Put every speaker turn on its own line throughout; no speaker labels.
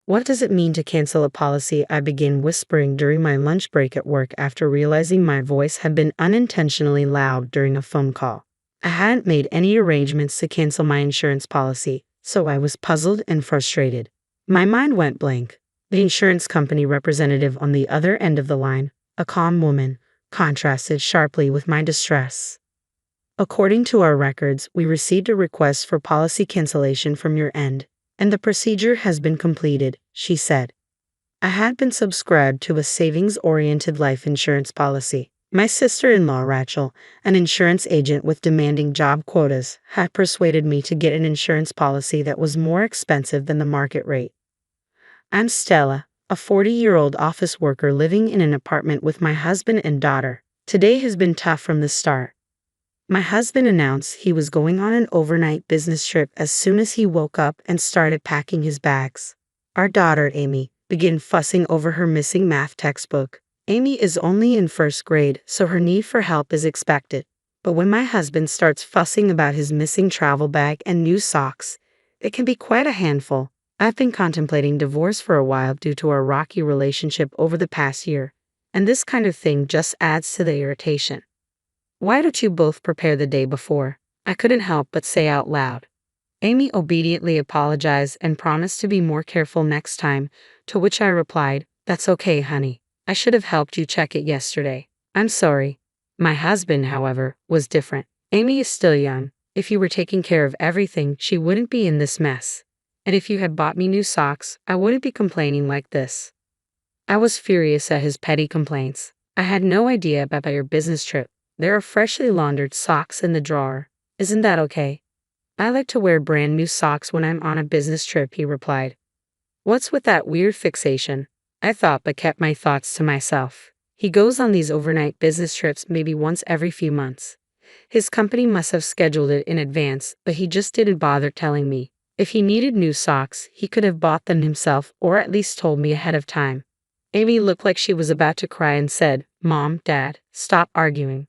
What does it mean to cancel a policy? I began whispering during my lunch break at work after realizing my voice had been unintentionally loud during a phone call. I hadn't made any arrangements to cancel my insurance policy, so I was puzzled and frustrated. My mind went blank. The insurance company representative on the other end of the line, a calm woman, contrasted sharply with my distress. According to our records, we received a request for policy cancellation from your end, and the procedure has been completed, she said. I had been subscribed to a savings-oriented life insurance policy. My sister-in-law, Rachel, an insurance agent with demanding job quotas, had persuaded me to get an insurance policy that was more expensive than the market rate. I'm Stella, a 40-year-old office worker living in an apartment with my husband and daughter. Today has been tough from the start. My husband announced he was going on an overnight business trip as soon as he woke up and started packing his bags. Our daughter, Amy, began fussing over her missing math textbook. Amy is only in first grade, so her need for help is expected. But when my husband starts fussing about his missing travel bag and new socks, it can be quite a handful. I've been contemplating divorce for a while due to our rocky relationship over the past year, and this kind of thing just adds to the irritation. Why don't you both prepare the day before? I couldn't help but say out loud. Amy obediently apologized and promised to be more careful next time, to which I replied, "That's okay, honey. I should have helped you check it yesterday. I'm sorry." My husband, however, was different. Amy is still young. If you were taking care of everything, she wouldn't be in this mess. And if you had bought me new socks, I wouldn't be complaining like this. I was furious at his petty complaints. I had no idea about your business trip. There are freshly laundered socks in the drawer. Isn't that okay? I like to wear brand new socks when I'm on a business trip, he replied. What's with that weird fixation? I thought but kept my thoughts to myself. He goes on these overnight business trips maybe once every few months. His company must have scheduled it in advance, but he just didn't bother telling me. If he needed new socks, he could have bought them himself or at least told me ahead of time. Amy looked like she was about to cry and said, "Mom, Dad, stop arguing."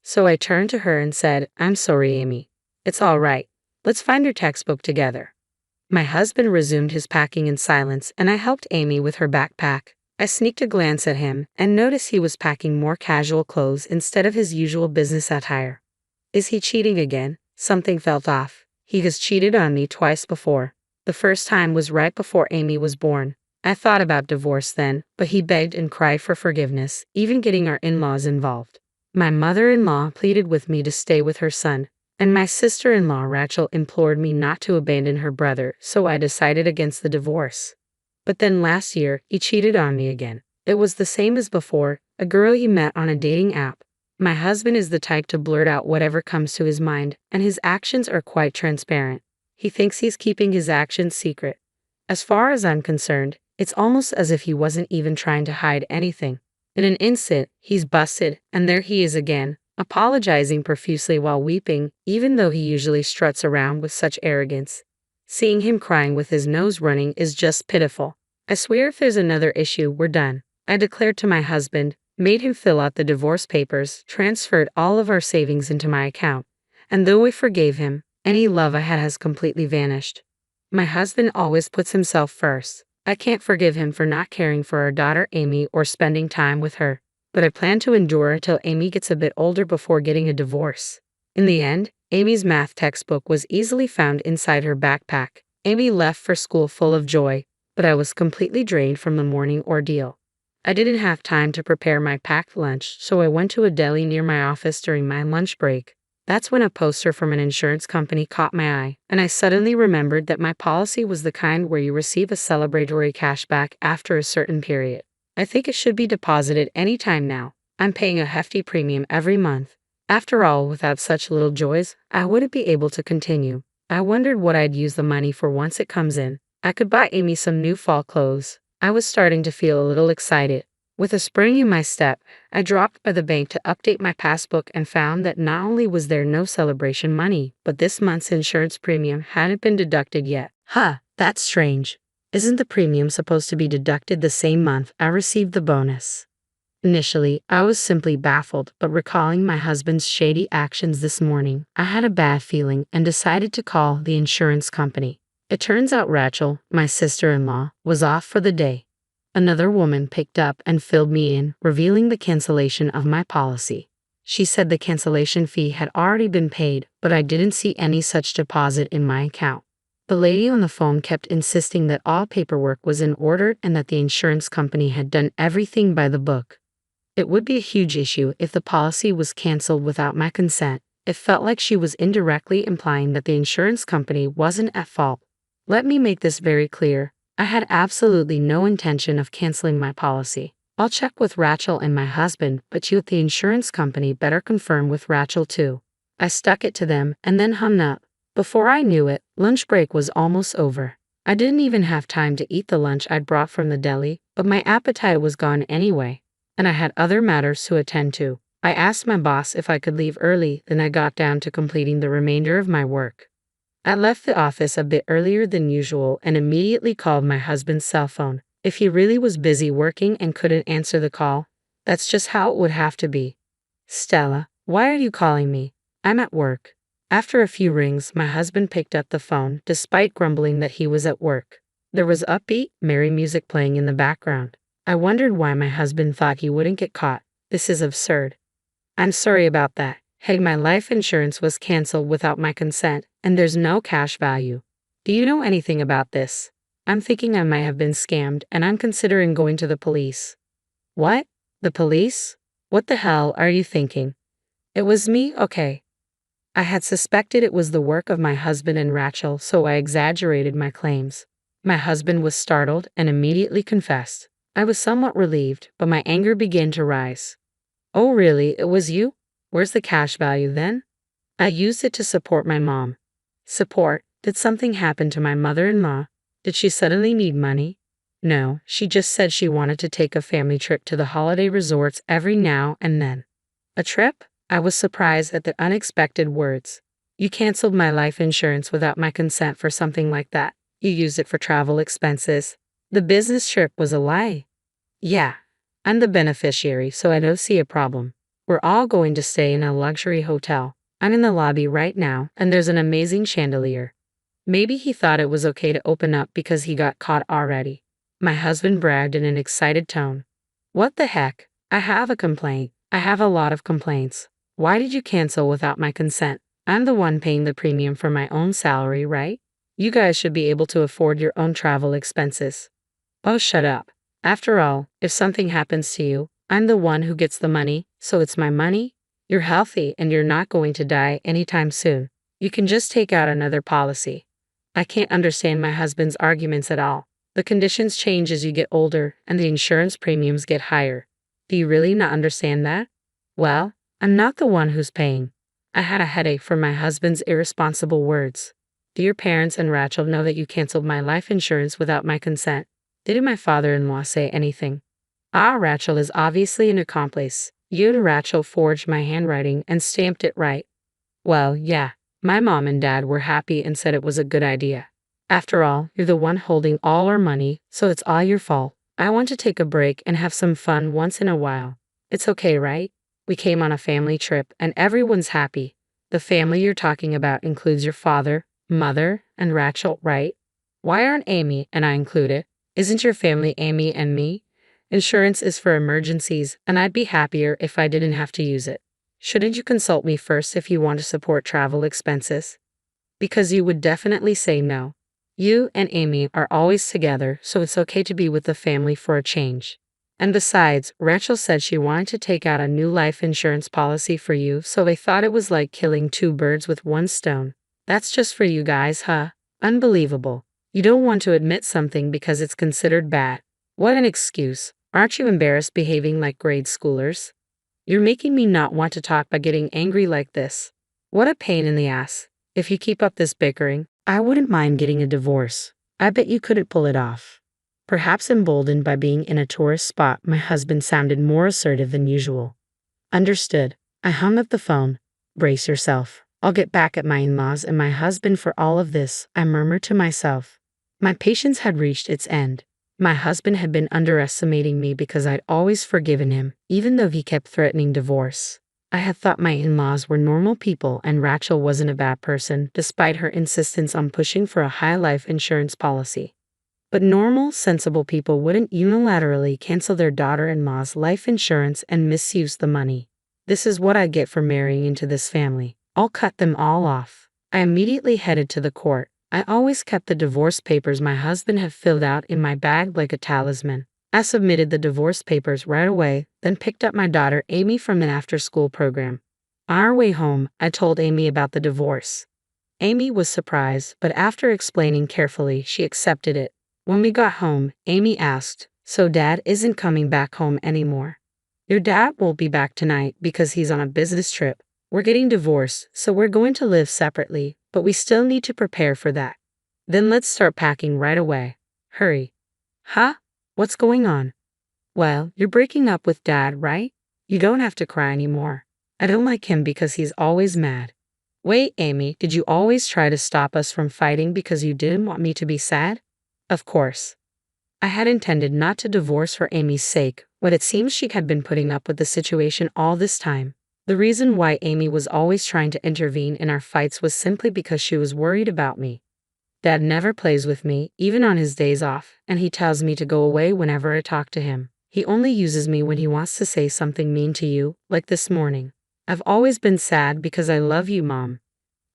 So I turned to her and said, "I'm sorry, Amy. It's all right. Let's find your textbook together." My husband resumed his packing in silence, and I helped Amy with her backpack. I sneaked a glance at him and noticed he was packing more casual clothes instead of his usual business attire. Is he cheating again? Something felt off. He has cheated on me twice before. The first time was right before Amy was born. I thought about divorce then, but he begged and cried for forgiveness, even getting our in-laws involved. My mother-in-law pleaded with me to stay with her son, and my sister-in-law Rachel implored me not to abandon her brother, so I decided against the divorce. But then last year, he cheated on me again. It was the same as before, a girl he met on a dating app. My husband is the type to blurt out whatever comes to his mind, and his actions are quite transparent. He thinks he's keeping his actions secret. As far as I'm concerned, it's almost as if he wasn't even trying to hide anything. In an instant, he's busted, and there he is again, apologizing profusely while weeping, even though he usually struts around with such arrogance. Seeing him crying with his nose running is just pitiful. I swear if there's another issue, we're done. I declared to my husband, made him fill out the divorce papers, transferred all of our savings into my account, and though I forgave him, any love I had has completely vanished. My husband always puts himself first. I can't forgive him for not caring for our daughter Amy or spending time with her, but I plan to endure until Amy gets a bit older before getting a divorce. In the end, Amy's math textbook was easily found inside her backpack. Amy left for school full of joy, but I was completely drained from the morning ordeal. I didn't have time to prepare my packed lunch, so I went to a deli near my office during my lunch break. That's when a poster from an insurance company caught my eye, and I suddenly remembered that my policy was the kind where you receive a celebratory cashback after a certain period. I think it should be deposited any time now. I'm paying a hefty premium every month. After all, without such little joys, I wouldn't be able to continue. I wondered what I'd use the money for once it comes in. I could buy Amy some new fall clothes. I was starting to feel a little excited. With a spring in my step, I dropped by the bank to update my passbook and found that not only was there no celebration money, but this month's insurance premium hadn't been deducted yet. That's strange. Isn't the premium supposed to be deducted the same month I received the bonus? Initially, I was simply baffled, but recalling my husband's shady actions this morning, I had a bad feeling and decided to call the insurance company. It turns out Rachel, my sister-in-law, was off for the day. Another woman picked up and filled me in, revealing the cancellation of my policy. She said the cancellation fee had already been paid, but I didn't see any such deposit in my account. The lady on the phone kept insisting that all paperwork was in order and that the insurance company had done everything by the book. It would be a huge issue if the policy was canceled without my consent. It felt like she was indirectly implying that the insurance company wasn't at fault. Let me make this very clear. I had absolutely no intention of canceling my policy. I'll check with Rachel and my husband, but you at the insurance company better confirm with Rachel too. I stuck it to them and then hung up. Before I knew it, lunch break was almost over. I didn't even have time to eat the lunch I'd brought from the deli, but my appetite was gone anyway, and I had other matters to attend to. I asked my boss if I could leave early, then I got down to completing the remainder of my work. I left the office a bit earlier than usual and immediately called my husband's cell phone. If he really was busy working and couldn't answer the call, that's just how it would have to be. Stella, why are you calling me? I'm at work. After a few rings, my husband picked up the phone, despite grumbling that he was at work. There was upbeat, merry music playing in the background. I wondered why my husband thought he wouldn't get caught. This is absurd. I'm sorry about that. Hey, my life insurance was canceled without my consent, and there's no cash value. Do you know anything about this? I'm thinking I might have been scammed, and I'm considering going to the police. What? The police? What the hell are you thinking? It was me, okay. I had suspected it was the work of my husband and Rachel, so I exaggerated my claims. My husband was startled and immediately confessed. I was somewhat relieved, but my anger began to rise. Oh really, it was you? Where's the cash value then? I used it to support my mom. Support? Did something happen to my mother-in-law? Did she suddenly need money? No, she just said she wanted to take a family trip to the holiday resorts every now and then. A trip? I was surprised at the unexpected words. You canceled my life insurance without my consent for something like that. You used it for travel expenses. The business trip was a lie. Yeah, I'm the beneficiary, so I don't see a problem. We're all going to stay in a luxury hotel. I'm in the lobby right now, and there's an amazing chandelier. Maybe he thought it was okay to open up because he got caught already. My husband bragged in an excited tone. What the heck? I have a complaint. I have a lot of complaints. Why did you cancel without my consent? I'm the one paying the premium for my own salary, right? You guys should be able to afford your own travel expenses. Oh, shut up. After all, if something happens to you, I'm the one who gets the money, so it's my money. You're healthy and you're not going to die anytime soon. You can just take out another policy. I can't understand my husband's arguments at all. The conditions change as you get older and the insurance premiums get higher. Do you really not understand that? Well, I'm not the one who's paying. I had a headache from my husband's irresponsible words. Do your parents and Rachel know that you canceled my life insurance without my consent? Didn't my father-in-law say anything? Rachel is obviously an accomplice. You and Rachel forged my handwriting and stamped it right. Well, yeah, my mom and dad were happy and said it was a good idea. After all, you're the one holding all our money, so it's all your fault. I want to take a break and have some fun once in a while. It's okay, right? We came on a family trip and everyone's happy. The family you're talking about includes your father, mother, and Rachel, right? Why aren't Amy and I included? Isn't your family Amy and me? Insurance is for emergencies, and I'd be happier if I didn't have to use it. Shouldn't you consult me first if you want to support travel expenses? Because you would definitely say no. You and Amy are always together, so it's okay to be with the family for a change. And besides, Rachel said she wanted to take out a new life insurance policy for you, so they thought it was like killing two birds with one stone. That's just for you guys, huh? Unbelievable. You don't want to admit something because it's considered bad. What an excuse. Aren't you embarrassed behaving like grade schoolers? You're making me not want to talk by getting angry like this. What a pain in the ass. If you keep up this bickering, I wouldn't mind getting a divorce. I bet you couldn't pull it off. Perhaps emboldened by being in a tourist spot, my husband sounded more assertive than usual. Understood. I hung up the phone. Brace yourself. I'll get back at my in-laws and my husband for all of this, I murmured to myself. My patience had reached its end. My husband had been underestimating me because I'd always forgiven him, even though he kept threatening divorce. I had thought my in-laws were normal people and Rachel wasn't a bad person, despite her insistence on pushing for a high life insurance policy. But normal, sensible people wouldn't unilaterally cancel their daughter-in-law's life insurance and misuse the money. This is what I get for marrying into this family. I'll cut them all off. I immediately headed to the court. I always kept the divorce papers my husband had filled out in my bag like a talisman. I submitted the divorce papers right away, then picked up my daughter Amy from an after-school program. On our way home, I told Amy about the divorce. Amy was surprised, but after explaining carefully, she accepted it. When we got home, Amy asked, "So Dad isn't coming back home anymore?" "Your dad won't be back tonight because he's on a business trip. We're getting divorced, so we're going to live separately, but we still need to prepare for that." "Then let's start packing right away. Hurry." "Huh? What's going on?" "Well, you're breaking up with Dad, right? You don't have to cry anymore. I don't like him because he's always mad." "Wait, Amy, did you always try to stop us from fighting because you didn't want me to be sad?" "Of course. I had intended not to divorce for Amy's sake, but it seems she had been putting up with the situation all this time. The reason why Amy was always trying to intervene in our fights was simply because she was worried about me. Dad never plays with me, even on his days off, and he tells me to go away whenever I talk to him. He only uses me when he wants to say something mean to you, like this morning. I've always been sad because I love you, Mom."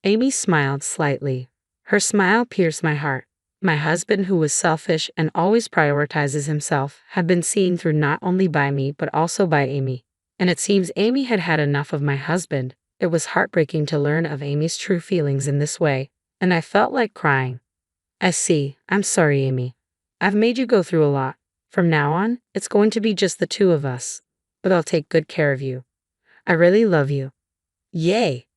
Amy smiled slightly. Her smile pierced my heart. My husband, who was selfish and always prioritizes himself, had been seen through not only by me but also by Amy. And it seems Amy had had enough of my husband. It was heartbreaking to learn of Amy's true feelings in this way, and I felt like crying. "I see. I'm sorry, Amy. I've made you go through a lot. From now on, it's going to be just the two of us. But I'll take good care of you. I really love you." Yay!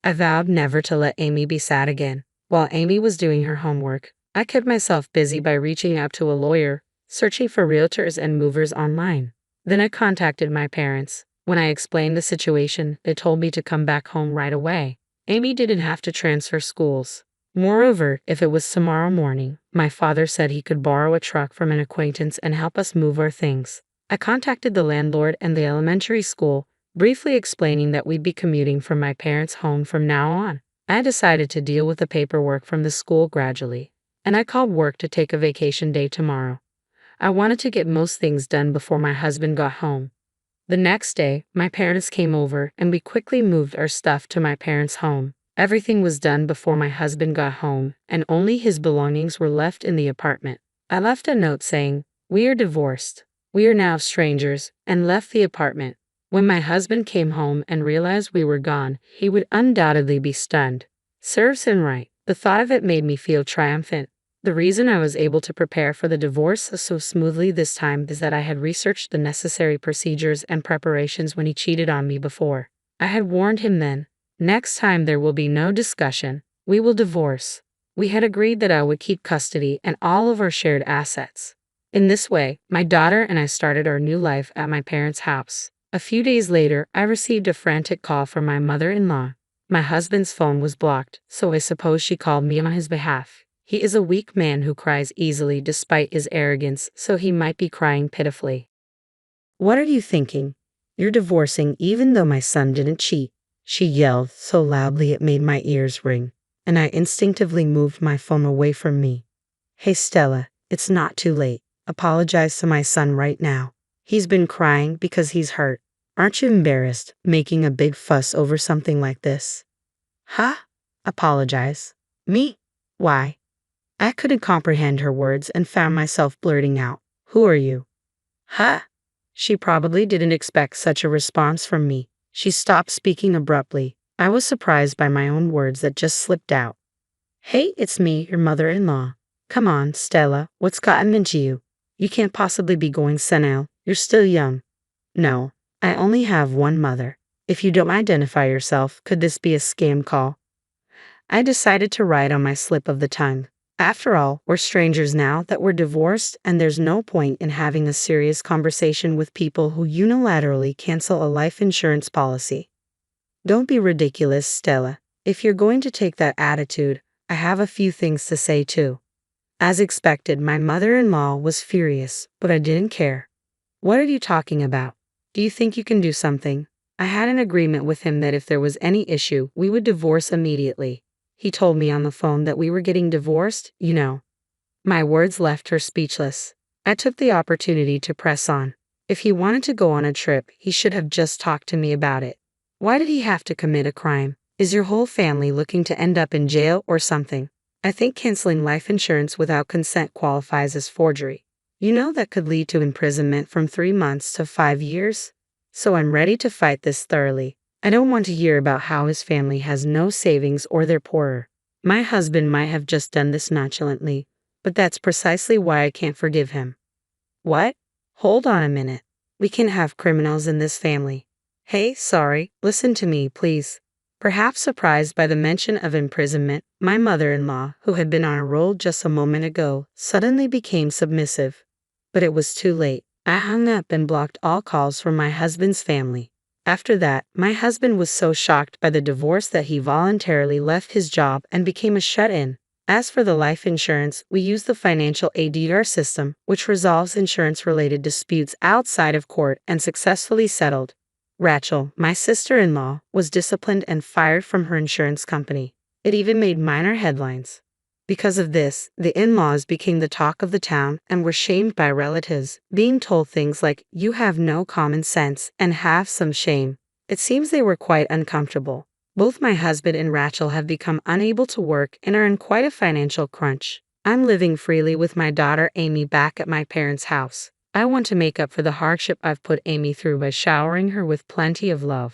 I vowed never to let Amy be sad again. While Amy was doing her homework, I kept myself busy by reaching out to a lawyer, searching for realtors and movers online. Then I contacted my parents. When I explained the situation, they told me to come back home right away. Amy didn't have to transfer schools. Moreover, if it was tomorrow morning, my father said he could borrow a truck from an acquaintance and help us move our things. I contacted the landlord and the elementary school, briefly explaining that we'd be commuting from my parents' home from now on. I decided to deal with the paperwork from the school gradually, and I called work to take a vacation day tomorrow. I wanted to get most things done before my husband got home. The next day, my parents came over and we quickly moved our stuff to my parents' home. Everything was done before my husband got home, and only his belongings were left in the apartment. I left a note saying, "We are divorced. We are now strangers," and left the apartment. When my husband came home and realized we were gone, he would undoubtedly be stunned. Serves him right. The thought of it made me feel triumphant. The reason I was able to prepare for the divorce so smoothly this time is that I had researched the necessary procedures and preparations when he cheated on me before. I had warned him then. Next time there will be no discussion. We will divorce. We had agreed that I would keep custody and all of our shared assets. In this way, my daughter and I started our new life at my parents' house. A few days later, I received a frantic call from my mother-in-law. My husband's phone was blocked, so I suppose she called me on his behalf. He is a weak man who cries easily despite his arrogance, so he might be crying pitifully. "What are you thinking? You're divorcing even though my son didn't cheat," she yelled so loudly it made my ears ring, and I instinctively moved my phone away from me. "Hey Stella, it's not too late. Apologize to my son right now. He's been crying because he's hurt. Aren't you embarrassed, making a big fuss over something like this?" "Huh? Apologize? Me? Why?" I couldn't comprehend her words and found myself blurting out, "Who are you?" "Huh?" She probably didn't expect such a response from me. She stopped speaking abruptly. I was surprised by my own words that just slipped out. "Hey, it's me, your mother-in-law. Come on, Stella, what's gotten into you? You can't possibly be going senile. You're still young." "No, I only have one mother. If you don't identify yourself, could this be a scam call?" I decided to write on my slip of the tongue. After all, we're strangers now that we're divorced, and there's no point in having a serious conversation with people who unilaterally cancel a life insurance policy. "Don't be ridiculous, Stella. If you're going to take that attitude, I have a few things to say too." As expected, my mother-in-law was furious, but I didn't care. "What are you talking about? Do you think you can do something?" I had an agreement with him that if there was any issue, we would divorce immediately. He told me on the phone that we were getting divorced, you know. My words left her speechless. I took the opportunity to press on. If he wanted to go on a trip, he should have just talked to me about it. Why did he have to commit a crime? Is your whole family looking to end up in jail or something? I think canceling life insurance without consent qualifies as forgery. You know that could lead to imprisonment from 3 months to 5 years? So I'm ready to fight this thoroughly. I don't want to hear about how his family has no savings or they're poorer. My husband might have just done this nonchalantly, but that's precisely why I can't forgive him. What? Hold on a minute. We can have criminals in this family. Hey, sorry, listen to me, please. Perhaps surprised by the mention of imprisonment, my mother-in-law, who had been on a roll just a moment ago, suddenly became submissive. But it was too late. I hung up and blocked all calls from my husband's family. After that, my husband was so shocked by the divorce that he voluntarily left his job and became a shut-in. As for the life insurance, we use the financial ADR system, which resolves insurance-related disputes outside of court and successfully settled. Rachel, my sister-in-law, was disciplined and fired from her insurance company. It even made minor headlines. Because of this, the in-laws became the talk of the town and were shamed by relatives, being told things like, "You have no common sense and have some shame." It seems they were quite uncomfortable. Both my husband and Rachel have become unable to work and are in quite a financial crunch. I'm living freely with my daughter Amy back at my parents' house. I want to make up for the hardship I've put Amy through by showering her with plenty of love.